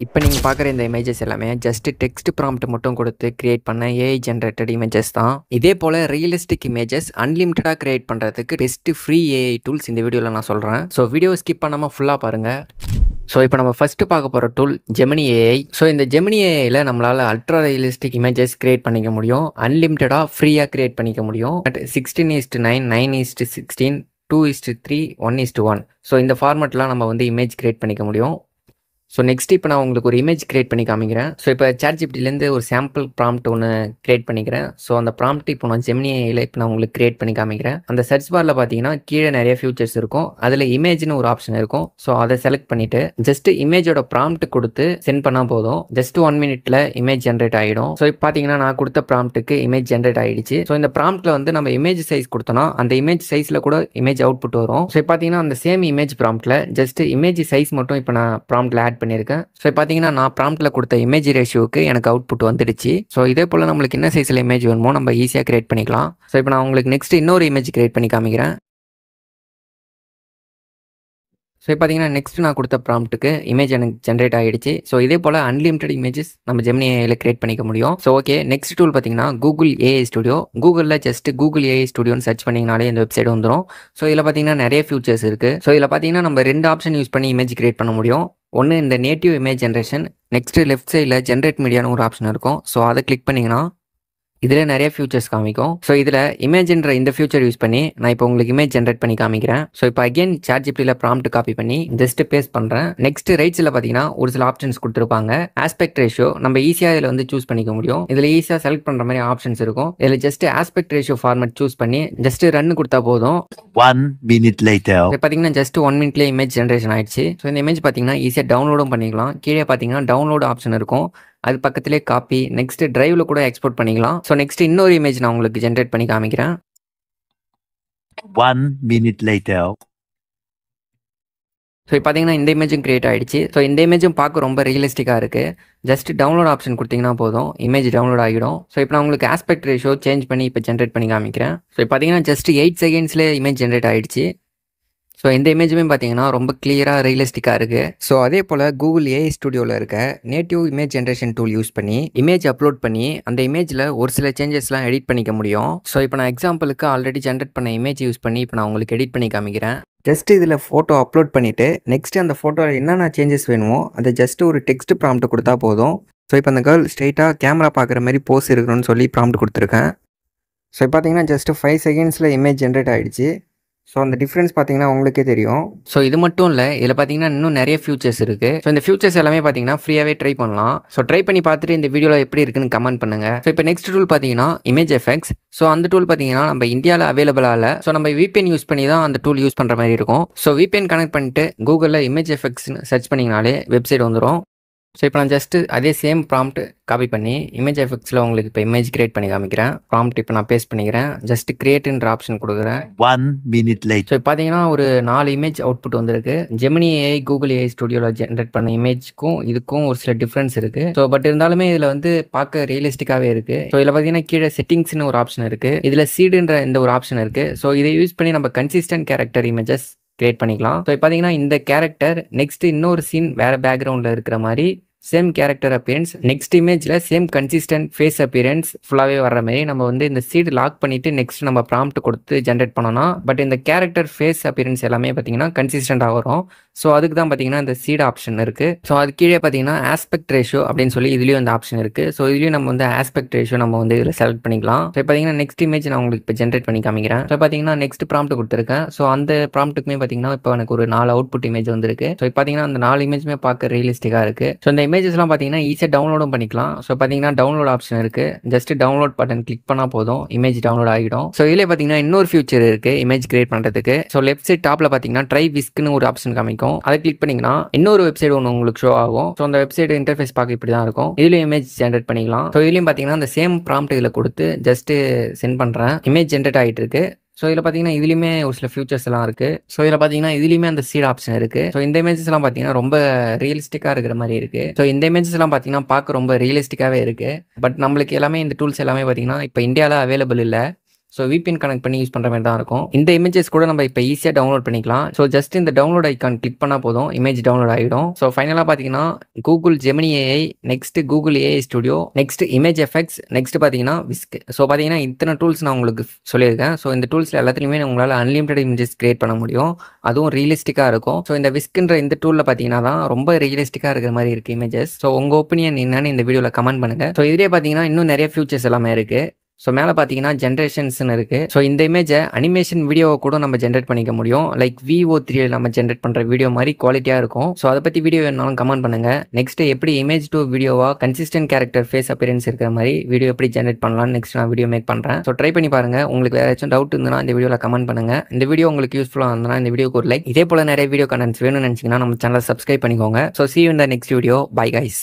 இப்போ நீங்க பார்க்குற இந்த இமேஜஸ் எல்லாமே ஜஸ்ட் டெக்ஸ்ட் ப்ராம்ப்ட் மட்டும் கொடுத்து கிரியேட் பண்ண ஏஐ ஜெனரேட்டட் இமேஜஸ் தான். இதே போல ரியலிஸ்டிக் இமேஜஸ் அன்லிமிட்டடாக கிரியேட் பண்ணுறதுக்கு பெஸ்ட் ஃப்ரீ ஏஐ டூல்ஸ் இந்த வீடியோவில் நான் சொல்கிறேன். ஸோ வீடியோ ஸ்கிப் பண்ணாமல் ஃபுல்லாக பாருங்கள். ஸோ இப்போ நம்ம ஃபஸ்ட்டு பார்க்க போகிற டூல் ஜெமினி ஏஐ. ஸோ இந்த ஜெமினி ஏஐயில் நம்மளால் அல்ட்ரா ரியலிஸ்டிக் இமேஜஸ் கிரியேட் பண்ணிக்க முடியும். அன்லிமிட்டடாக ஃப்ரீயாக கிரியேட் பண்ணிக்க முடியும். பட் 16:9, 9:16, 2:3, 1:1. ஸோ இந்த ஃபார்மெட்லாம் நம்ம வந்து இமேஜ் கிரியேட் பண்ணிக்க முடியும். ஸோ நெக்ஸ்ட் இப்போ நான் உங்களுக்கு ஒரு இமேஜ் கிரியேட் பண்ணி காமிக்கிறேன். ஸோ இப்போ ChatGPTலேருந்து ஒரு சாம்பிள் ப்ராம்ப்ட் ஒன்று கிரியேட் பண்ணிக்கிறேன். ஸோ அந்த ப்ராம்ப்ட் இப்போ நான் ஜெமினி ஏஐயில் இப்போ நான் உங்களுக்கு கிரியேட் பண்ணி காமிக்கிறேன். அந்த சர்ச் பாரில் பார்த்தீங்கன்னா கீழே நிறைய ஃபியூச்சர்ஸ் இருக்கும். அதில் இமேஜ்னு ஒரு ஆப்ஷன் இருக்கும். ஸோ அதை செலக்ட் பண்ணிவிட்டு ஜஸ்ட் இமேஜோட ப்ராம்ப்ட் கொடுத்து சென்ட் பண்ணால் போதும். ஜஸ்ட் 1 minute இமேஜ் ஜென்ரேட் ஆகிடும். ஸோ இப்போ பார்த்தீங்கன்னா நான் கொடுத்த ப்ராம்ப்ட்டுக்கு இமேஜ் ஜென்ரேட் ஆகிடுச்சு. ஸோ இந்த ப்ராம்ப்ட்டில் வந்து நம்ம இமேஜ் சைஸ் கொடுத்தோன்னா அந்த இமேஜ் சைஸில் கூட இமேஜ் அவுட்புட் வரும். ஸோ பார்த்தீங்கன்னா அந்த சேம் இமேஜ் ப்ராம்ப்ட்டில் ஜஸ்ட் இமேஜ் சைஸ் மட்டும் இப்போ நான் ப்ராம்ப்ட்டில் ஆட் பண்ணியிருக்கேன். ஸோ பார்த்தீங்கன்னா நான் ப்ராம்ப்ட்டில் கொடுத்த இமேஜ் ரேஷியோக்கு எனக்கு அவுட்புட் வந்துடுச்சு. ஸோ இதே போல் நம்மளுக்கு என்ன சைஸில் இமேஜ் வேணுமோ நம்ம ஈஸியாக கிரியேட் பண்ணிக்கலாம். ஸோ இப்போ நான் உங்களுக்கு நெக்ஸ்ட் இன்னொரு இமேஜ் கிரியேட் பண்ணி காமிக்கிறேன். ஸோ பார்த்தீங்கன்னா நெக்ஸ்ட் நான் கொடுத்த ப்ராம்ப்ட்டுக்கு இமேஜ் எனக்கு ஜென்ரேட் ஆகிடுச்சு. ஸோ இதே போல் அன்லிமிட்டட் இமேஜஸ் நம்ம ஜெமினி ஏஐயில் கிரியேட் பண்ணிக்க முடியும். ஸோ ஓகே, நெக்ஸ்ட் டூல் பார்த்தீங்கன்னா கூகுள் ஏஐ ஸ்டுடியோ. கூகுளில் ஜஸ்ட் கூகுள் ஏஐ ஸ்டுடியோன்னு சர்ச் பண்ணிங்கனாலே இந்த வெப்சைட் வந்துடும். ஸோ இதில் பார்த்தீங்கன்னா நிறைய ஃபியூச்சர்ஸ் இருக்குது. ஸோ இதில் பார்த்தீங்கன்னா நம்ம 2 ஆப்ஷன் யூஸ் பண்ணி இமேஜ் கிரியேட் பண்ண முடியும். ஒன்று இந்த native image generation, next left சைடில் ஜென்ரேட் மீடியான்னு ஒரு ஆப்ஷன் இருக்கும். ஸோ அதை கிளிக் பண்ணிங்கன்னா இதில் நிறைய ஃபியூச்சர்ஸ் காமிக்கும். ஸோ இதில் இமேஜ்ன்ற இந்த ஃபியூச்சர் யூஸ் பண்ணி நான் இப்போ உங்களுக்கு இமேஜ் ஜென்ரேட் பண்ணி காமிக்கிறேன். ஸோ இப்போ அகைன் ChatGPTயில் ப்ராம்ப்ட் காப்பி பண்ணி ஜஸ்ட் பேஸ்ட் பண்ணுறேன். நெக்ஸ்ட் ரைட்ஸில் பார்த்தீங்கன்னா ஒரு சில ஆப்ஷன்ஸ் கொடுத்துருப்பாங்க. ஆஸ்பெக்ட் ரேஷியோ நம்ம ஈஸியாக இதில் வந்து சூஸ் பண்ணிக்க முடியும். இதில் ஈஸியாக செலக்ட் பண்ணுற மாதிரி ஆப்ஷன்ஸ் இருக்கும். இதில் just aspect ratio format choose பண்ணி ஜஸ்ட் ரன் கொடுத்தா போதும். 1 minute later. பார்த்தீங்கன்னா ஜஸ்ட் 1 minute இமேஜ் ஜென்ரேஷன் ஆயிடுச்சு. ஸோ இந்த இமேஜ் பார்த்தீங்கன்னா ஈஸியாக டவுன்லோடும் பண்ணிக்கலாம். கீழே பார்த்தீங்கன்னா டவுன்லோட் ஆப்ஷன் இருக்கும். அது பக்கத்திலே காப்பி, நெக்ஸ்ட் டிரைவில் கூட எக்ஸ்போர்ட் பண்ணிக்கலாம். ஸோ நெக்ஸ்ட் இன்னொரு இமேஜ் நான் உங்களுக்கு ஜென்ரேட் பண்ணி காமிக்கிறேன். 1 minute later. ஸோ இப்போ பார்த்தீங்கன்னா இந்த இமேஜும் கிரியேட் ஆகிடுச்சு. ஸோ இந்த இமேஜும் பார்க்க ரொம்ப ரியலிஸ்டிக்காக இருக்குது. ஜஸ்ட் டவுன்லோட் ஆப்ஷன் கொடுத்தீங்கன்னா போதும், இமேஜ் டவுன்லோட் ஆகிடும். ஸோ இப்போ நான் உங்களுக்கு ஆஸ்பெக்ட் ரேஷியோ சேஞ்ச் பண்ணி இப்போ ஜென்ரேட் பண்ணி காமிக்கிறேன். ஸோ இப்போ பார்த்தீங்கன்னா ஜஸ்ட் 8 செகண்ட்ஸ்லேயே இமேஜ் ஜென்ரேட் ஆகிடுச்சு. ஸோ இந்த இமேஜுமே பார்த்தீங்கன்னா ரொம்ப கிளியராக ரியலிஸ்டிக்காக இருக்குது. ஸோ அதே போல் கூகுள் ஏஐ ஸ்டுடியோவில் இருக்க native image generation tool use பண்ணி இமேஜ் அப்லோட் பண்ணி அந்த இமேஜில் ஒரு சில சேஞ்சஸ்லாம் எடிட் பண்ணிக்க முடியும். ஸோ இப்போ நான் எக்ஸாம்பிளுக்கு ஆல்ரெடி ஜென்ரேட் பண்ண இமேஜ் யூஸ் பண்ணி இப்போ நான் உங்களுக்கு எடிட் பண்ணி காமிக்கிறேன். ஜஸ்ட் இதில் ஃபோட்டோ அப்லோட் பண்ணிவிட்டு நெக்ஸ்ட் அந்த ஃபோட்டோவில் என்னென்ன சேஞ்சஸ் வேணுமோ அதை ஜஸ்ட் ஒரு டெக்ஸ்ட் ப்ராம்ப்ட் கொடுத்தா போதும். ஸோ இப்போ அந்த கேர்ள் ஸ்ட்ரெயிட்டாக கேமரா பார்க்குற மாதிரி போஸ் இருக்கணும்னு சொல்லி ப்ராம்ப்ட் கொடுத்துருக்கேன். ஸோ இப்போ பார்த்தீங்கன்னா ஜஸ்ட் 5 செகண்ட்ஸில் இமேஜ் ஜென்ரேட் ஆகிடுச்சு. ஸோ அந்த டிஃப்ரென்ஸ் பார்த்தீங்கன்னா உங்களுக்கே தெரியும். ஸோ இது மட்டும் இல்லை, இதில் பார்த்தீங்கன்னா இன்னும் நிறைய ஃபியூச்சர்ஸ் இருக்குது. ஸோ இந்த ஃபியூச்சர்ஸ் எல்லாமே பார்த்தீங்கன்னா ஃப்ரீயாகவே ட்ரை பண்ணலாம். ஸோ ட்ரை பண்ணி பார்த்துட்டு இந்த வீடியோவில் எப்படி இருக்குன்னு கமெண்ட் பண்ணுங்கள். ஸோ இப்போ நெக்ஸ்ட் டூல் பார்த்தீங்கன்னா இமேஜ் எஃபெக்ட்ஸ். ஸோ அந்த டூல் பார்த்தீங்கன்னா நம்ம இந்தியாவில் அவைலபிளாக இல்லை. ஸோ நம்ம VPN யூஸ் பண்ணி தான் அந்த டூல் யூஸ் பண்ணுற மாதிரி இருக்கும். ஸோ VPN கனெக்ட் பண்ணிட்டு கூகுளில் இமேஜ் எஃபெக்ட்ஸ்னு சர்ச் பண்ணிங்கனாலே வெப்சைட் வந்துடும். ஸோ இப்போ நான் ஜஸ்ட் அதே சேம் ப்ராம்ப்ட் காப்பி பண்ணி இமேஜ் எஃபெக்ட்ஸில் உங்களுக்கு இப்போ இமேஜ் கிரியேட் பண்ணி காமிக்கிறேன். ப்ராம்ப்ட் இப்போ நான் பேஸ்ட் பண்ணிக்கிறேன். ஜஸ்ட் கிரியேட்ன்ற ஆப்ஷன் கொடுக்குறேன். 1 minute later. ஸோ இப்போ பார்த்தீங்கன்னா ஒரு 4 இமேஜ் அவுட்புட் வந்திருக்கு. ஜெமினி ஏஐ கூகுள் ஏஐ ஸ்டுடியோவில் ஜென்ரேட் பண்ண இமேஜ்க்கும் இதுக்கும் ஒரு சில டிஃப்ரென்ஸ் இருக்குது. ஸோ பட் இருந்தாலுமே இதில் வந்து பார்க்க ரியலிஸ்டிக்காகவே இருக்குது. ஸோ இதில் பார்த்தீங்கன்னா கீழே செட்டிங்ஸ்னு ஒரு ஆப்ஷன் இருக்குது. இதில் சீடுன்ற இந்த ஒரு ஆப்ஷன் இருக்குது. ஸோ இதை யூஸ் பண்ணி நம்ம கன்சிஸ்டன்ட் கேரக்டர் இமேஜஸ் கிரியேட் பண்ணிக்கலாம். ஸோ இப்போ பார்த்தீங்கன்னா இந்த கேரக்டர் நெக்ஸ்ட் இன்னொரு சீன் வேறு பேக்ரவுண்டில் இருக்கிற மாதிரி சேம் கேரக்டர் அப்பியரன்ஸ், நெக்ஸ்ட் இமேஜில் சேம் கன்சிஸ்டன்ட் ஃபேஸ் அப்பியரன்ஸ் ஃபுல்லாகவே வர்ற மாதிரி நம்ம வந்து இந்த சீடு லாக் பண்ணிவிட்டு நெக்ஸ்ட் நம்ம ப்ராம்ப்ட் கொடுத்து ஜென்ரேட் பண்ணோம்னா பட் இந்த கேரக்டர் ஃபேஸ் அப்பியரன்ஸ் எல்லாமே பார்த்தீங்கன்னா கன்சிஸ்டண்ட்டாக வரும். ஸோ அதுக்கு தான் பார்த்தீங்கன்னா இந்த சீடு ஆப்ஷன் இருக்குது. ஸோ அது கீழே பார்த்தீங்கன்னா ஆஸ்பெக்ட் ரேஷியோ அப்படின்னு சொல்லி இதுலேயும் இந்த ஆப்ஷன் இருக்குது. ஸோ இதுலேயும் நம்ம வந்து ஆஸ்பெக்ட் ரேஷியோ நம்ம வந்து இதில் செலக்ட் பண்ணிக்கலாம். ஸோ பார்த்தீங்கன்னா நெக்ஸ்ட் இமேஜ் நான் உங்களுக்கு இப்போ ஜென்ரேட் பண்ணி காமிக்கிறேன். ஸோ பார்த்தீங்கன்னா நெக்ஸ்ட் ப்ராம்ப்ட் கொடுத்துருக்கேன். ஸோ அந்த ப்ராம்ப்ட்டுக்குமே பார்த்தீங்கன்னா இப்போ எனக்கு ஒரு 4 அவுட்புட் இமேஜ் வந்துருக்கு. ஸோ இப்போ பார்த்தீங்கன்னா அந்த 4 இமேஜுமே பார்க்க ரியலிஸ்டிக்காக இருக்குது. ஸோ இந்த இமேஜஸ்லாம் பார்த்தீங்கன்னா ஈஸியாக டவுன்லோடும் பண்ணிக்கலாம். ஸோ பார்த்தீங்கன்னா டவுன்லோட் ஆப்ஷன் இருக்குது. ஜஸ்ட் டவுன்லோட் பட்டன் கிளிக் பண்ணால் போதும், இமேஜ் டவுன்லோட் ஆகிடும். ஸோ இதில் பார்த்தீங்கன்னா இன்னொரு ஃபியூச்சர் இருக்குது இமேஜ் கிரியேட் பண்ணுறதுக்கு. ஸோ லெஃப்ட் சைட் டாப்பில் பார்த்தீங்கன்னா ட்ரை விஸ்க்னு ஒரு ஆப்ஷன் காமிக்கும். அதை கிளிக் பண்ணிங்கன்னா இன்னொரு வெப்சைட் ஒன்று உங்களுக்கு ஷோ ஆகும். ஸோ அந்த வெப்சைட் இன்டர்ஃபேஸ் பார்க்க இப்படி தான் இருக்கும். இதுலேயும் இமேஜ் ஜென்ரேட் பண்ணிக்கலாம். ஸோ இதுலேயும் பார்த்தீங்கன்னா அந்த சேம் ப்ராம்ப்ட் இதில் கொடுத்து ஜஸ்ட் சென்ட் பண்ணுறேன். இமேஜ் ஜென்ரேட் ஆகிட்டு இருக்கு. ஸோ இதில் பார்த்தீங்கன்னா இதுலேயுமே ஒரு சில ஃபியூச்சர்ஸ் எல்லாம் இருக்குது. ஸோ இதில் பார்த்தீங்கன்னா இதுலேயுமே அந்த சீட் ஆப்ஷன் இருக்குது. ஸோ இந்த இமேஜஸ் எல்லாம் பார்த்தீங்கன்னா ரொம்ப ரியலிஸ்டிக்காக இருக்கிற மாதிரி இருக்குது. ஸோ இந்த இமேஜஸ் எல்லாம் பார்த்தீங்கன்னா பார்க்க ரொம்ப ரியலிஸ்டிக்காகவே இருக்குது. பட் நம்மளுக்கு எல்லாமே இந்த டூல்ஸ் எல்லாமே பார்த்தீங்கன்னா இப்போ இந்தியாவில் அவைலபிள் இல்லை. ஸோ VPN கனெக்ட் பண்ணி யூஸ் பண்ணுற மாதிரி தான் இருக்கும். இந்த இமேஜஸ் கூட நம்ம இப்போ ஈஸியாக டவுன்லோட் பண்ணிக்கலாம். ஸோ ஜஸ்ட் இந்த டவுன்லோட் ஐக்கான் கிளிக் பண்ணால் போதும், இமேஜ் டவுன்லோட் ஆகிடும். ஸோ ஃபைனலாக பார்த்தீங்கன்னா Google Gemini AI, next Google AI studio, next image effects, next பார்த்தீங்கன்னா விஸ்க். ஸோ பார்த்தீங்கன்னா இத்தனை டூல்ஸ் நான் உங்களுக்கு சொல்லியிருக்கேன். ஸோ இந்த டூல்ஸில் எல்லாத்துலேயுமே உங்களால் அன்லிமிட்டட் இமேஜஸ் கிரியேட் பண்ண முடியும், அதுவும் ரியலிஸ்டிக்காக இருக்கும். ஸோ இந்த விஸ்க்ன்ற இந்த டூலில் பார்த்தீங்கன்னா தான் ரொம்ப ரியலிஸ்டிக்காக இருக்கிற மாதிரி இருக்குது இமேஜஸ். ஸோ உங்கள் ஒப்பீனியன் என்னன்னு இந்த வீடியோவில் கமெண்ட் பண்ணுங்கள். ஸோ இதுலேயே பார்த்தீங்கன்னா இன்னும் நிறைய ஃபியூச்சர்ஸ் எல்லாமே இருக்குது. ஸோ மேலே பார்த்தீங்கன்னா ஜென்ரேஷன்ஸ்னு இருக்குது. ஸோ இந்த இமேஜை அனிமேஷன் வீடியோவை கூட நம்ம ஜென்ரேட் பண்ணிக்க முடியும். லைக் VO3 நம்ம ஜென்ரேட் பண்ணுற வீடியோ மாதிரி குவாலிட்டியாக இருக்கும். ஸோ அதை பற்றி வீடியோ வேணாலும் கமெண்ட் பண்ணுங்கள். நெக்ஸ்ட் எப்படி இமேஜ் டு வீடியோவா கன்சிஸ்டன்ட் கேரக்டர் ஃபேஸ் அப்பியரன்ஸ் இருக்கிற மாதிரி வீடியோ எப்படி ஜென்ரேட் பண்ணலாம்னு நெக்ஸ்ட் நான் வீடியோ மேக் பண்ணுறேன். ஸோ ட்ரை பண்ணி பாருங்கள். உங்களுக்கு வேறு ஏதாச்சும் டவுட் இருந்ததுன்னா இந்த வீடியோவில் கமெண்ட் பண்ணுங்கள். இந்த வீடியோ உங்களுக்கு யூஸ்ஃபுல்லாக இருந்ததுன்னா இந்த வீடியோக்கு ஒரு லைக். இதே போல் நிறைய வீடியோ கண்டென்ட்ஸ் வேணும்னு நினச்சிங்கன்னா நம்ம சேனலை சப்ஸ்கிரைப் பண்ணிக்கோங்க. So see you in the next video. Bye guys.